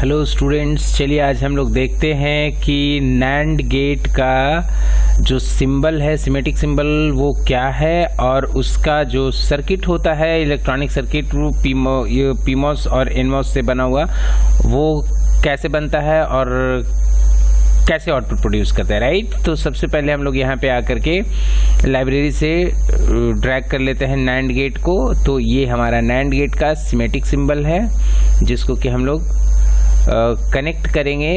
Hello students, चलिए आज हम लोग देखते हैं कि नैंड गेट का जो सिंबल है, सिमेटिक सिंबल, वो क्या है और उसका जो सर्किट होता है, इलेक्ट्रॉनिक सर्किट, वो पीमॉस और एनमॉस से बना हुआ, वो कैसे बनता है और कैसे आउटपुट प्रोड्यूस करता है, राइट। तो सबसे पहले हम लोग यहाँ पे आकर के लाइब्रेरी से ड्रैग कर लेते हैं नैंड गेट को। तो ये हमारा नैंड गेट का सिमेटिक सिंबल है जिसको कि हम लोग कनेक्ट करेंगे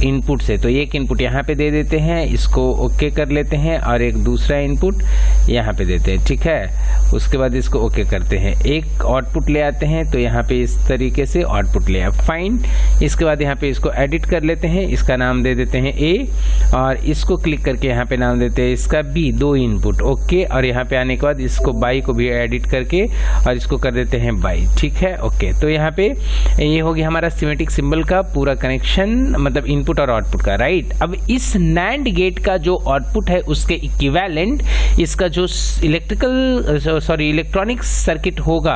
इनपुट से। तो एक इनपुट यहाँ पे दे देते हैं, इसको ओके कर लेते हैं, और एक दूसरा इनपुट यहाँ पे देते हैं, ठीक है। उसके बाद इसको ओके करते हैं, एक आउटपुट ले आते हैं, तो यहाँ पे इस तरीके से आउटपुट ले आए, फाइन। इसके बाद यहाँ पे इसको एडिट कर लेते हैं, इसका नाम दे देते हैं ए, और इसको क्लिक करके यहाँ पे नाम देते हैं इसका बी, दो इनपुट, ओके। और यहाँ पे आने के बाद इसको बाई को भी एडिट करके और इसको कर देते हैं बाई, ठीक है, ओके। तो यहाँ पे ये हो गया हमारा सिमेटिक सिंबल का पूरा कनेक्शन, मतलब इनपुट और आउटपुट का, राइट। अब इस नैंड गेट का जो आउटपुट है उसके इक्विवेलेंट इसका जो इलेक्ट्रॉनिक सर्किट होगा,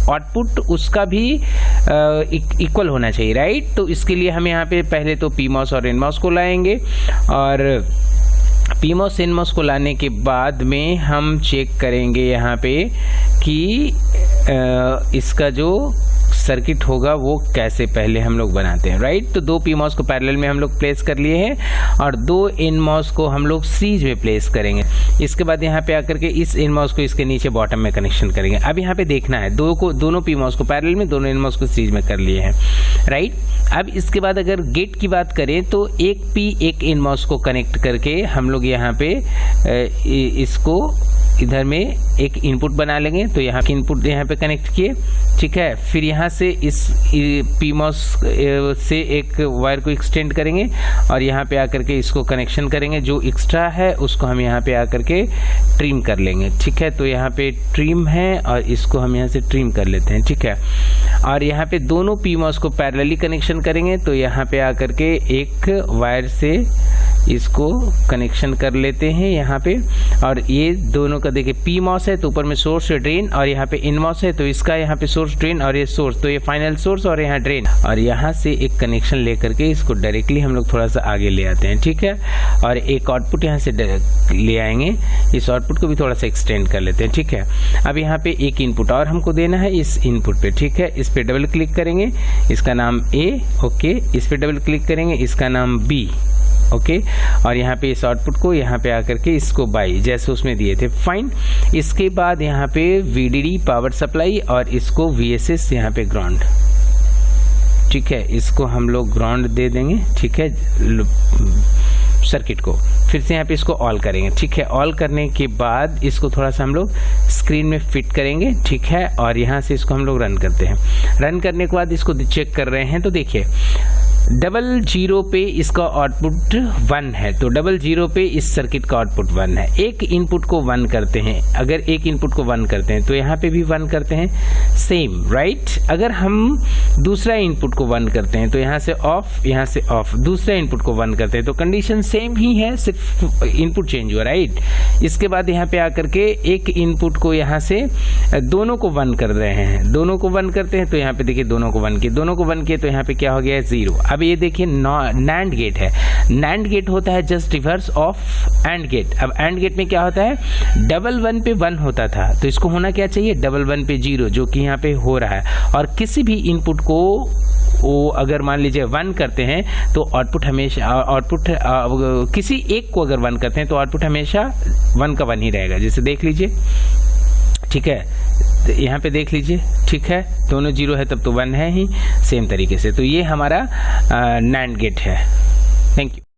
आउटपुट उसका भी इक्वल होना चाहिए, राइट। तो इसके लिए हम यहाँ पे पहले तो पीमॉस और एनमॉस को लाएंगे, और पीमॉस एनमॉस को लाने के बाद में हम चेक करेंगे यहाँ पे कि इसका जो सर्किट होगा वो कैसे पहले हम लोग बनाते हैं, राइट। तो दो पीमॉस को पैरेलल में हम लोग प्लेस कर लिए हैं और दो एनमॉस को हम लोग सीरीज में प्लेस करेंगे। इसके बाद यहाँ पे आकर के इस एनमॉस को इसके नीचे बॉटम में कनेक्शन करेंगे। अब यहाँ पे देखना है दोनों पीमॉस को पैरेलल में, दोनों एनमॉस को सीरीज में कर लिए हैं, राइट। अब इसके बाद अगर गेट की बात करें तो एक पी एक एनमॉस को कनेक्ट करके हम लोग यहाँ पे इसको इधर में एक इनपुट बना लेंगे। तो यहाँ के इनपुट यहाँ पे कनेक्ट किए, ठीक है। फिर यहाँ से इस पीमॉस से एक वायर को एक्सटेंड करेंगे और यहाँ पे आकर के इसको कनेक्शन करेंगे। जो एक्स्ट्रा है उसको हम यहाँ पे आकर के ट्रिम कर लेंगे, ठीक है। तो यहाँ पे ट्रिम है और इसको हम यहाँ से ट्रिम कर लेते हैं, ठीक है। और यहाँ पे दोनों पीमॉस को पैरेलली कनेक्शन करेंगे। तो यहाँ पे आकर के एक वायर से इसको कनेक्शन कर लेते हैं यहाँ पे, और ये दोनों का देखिए पीमॉस है तो ऊपर में सोर्स ड्रेन, और यहाँ पे एनमॉस है तो इसका यहाँ पे सोर्स ड्रेन और ये सोर्स, तो ये फाइनल सोर्स और यहाँ ड्रेन, और यहाँ से एक कनेक्शन लेकर के इसको डायरेक्टली हम लोग थोड़ा सा आगे ले आते हैं, ठीक है। और एक आउटपुट यहाँ से ले आएंगे, इस आउटपुट को भी थोड़ा सा एक्सटेंड कर लेते हैं, ठीक है। अब यहाँ पे एक इनपुट और हमको देना है इस इनपुट पे, ठीक है। इस पे डबल क्लिक करेंगे, इसका नाम ए, ओके। इस पे डबल क्लिक करेंगे, इसका नाम बी, ओके। और यहाँ पे इस आउटपुट को यहाँ पे आकर के इसको बाई जैसे उसमें दिए थे, फाइन। इसके बाद यहाँ पे VDD पावर सप्लाई और इसको VSS यहाँ पे ग्राउंड, ठीक है। इसको हम लोग ग्राउंड दे देंगे, ठीक है, सर्किट को। फिर से यहाँ पे इसको ऑल करेंगे, ठीक है। ऑल करने के बाद इसको थोड़ा सा हम लोग स्क्रीन में फिट करेंगे, ठीक है। और यहाँ से इसको हम लोग रन करते हैं। रन करने के बाद इसको चेक कर रहे हैं, तो देखिए 00 पे इसका आउटपुट 1 है, तो 00 पे इस सर्किट का आउटपुट 1 है। एक इनपुट को 1 करते हैं, अगर एक इनपुट को 1 करते हैं तो यहाँ पे भी 1 करते हैं, सेम, राइट। अगर हम दूसरा इनपुट को 1 करते हैं तो यहाँ से ऑफ, यहाँ से ऑफ, दूसरा इनपुट को 1 करते हैं तो कंडीशन सेम ही है, सिर्फ इनपुट चेंज हुआ, राइट। इसके बाद यहाँ पे आकर के एक इनपुट को यहाँ से दोनों को 1 कर रहे हैं, दोनों को 1 करते हैं तो यहाँ पे देखिए दोनों को 1 किए, दोनों को 1 किए तो यहाँ पे क्या हो गया है 0। अब ये देखिए नैंड गेट है, नैंड गेट होता है just reverse of AND gate. अब एंड गेट में क्या होता है, 11 पे 1 होता था, तो इसको होना क्या चाहिए 11 पे 0, जो कि यहाँ पे हो रहा है। और किसी भी इनपुट को वो अगर मान लीजिए 1 करते हैं तो आउटपुट हमेशा, किसी एक को अगर 1 करते हैं तो आउटपुट हमेशा 1 का 1 ही रहेगा, जैसे देख लीजिए, ठीक है। तो यहाँ पे देख लीजिए, ठीक है, दोनों 0 है तब तो 1 है ही, सेम तरीके से। तो ये हमारा नैंड गेट है। Thank you.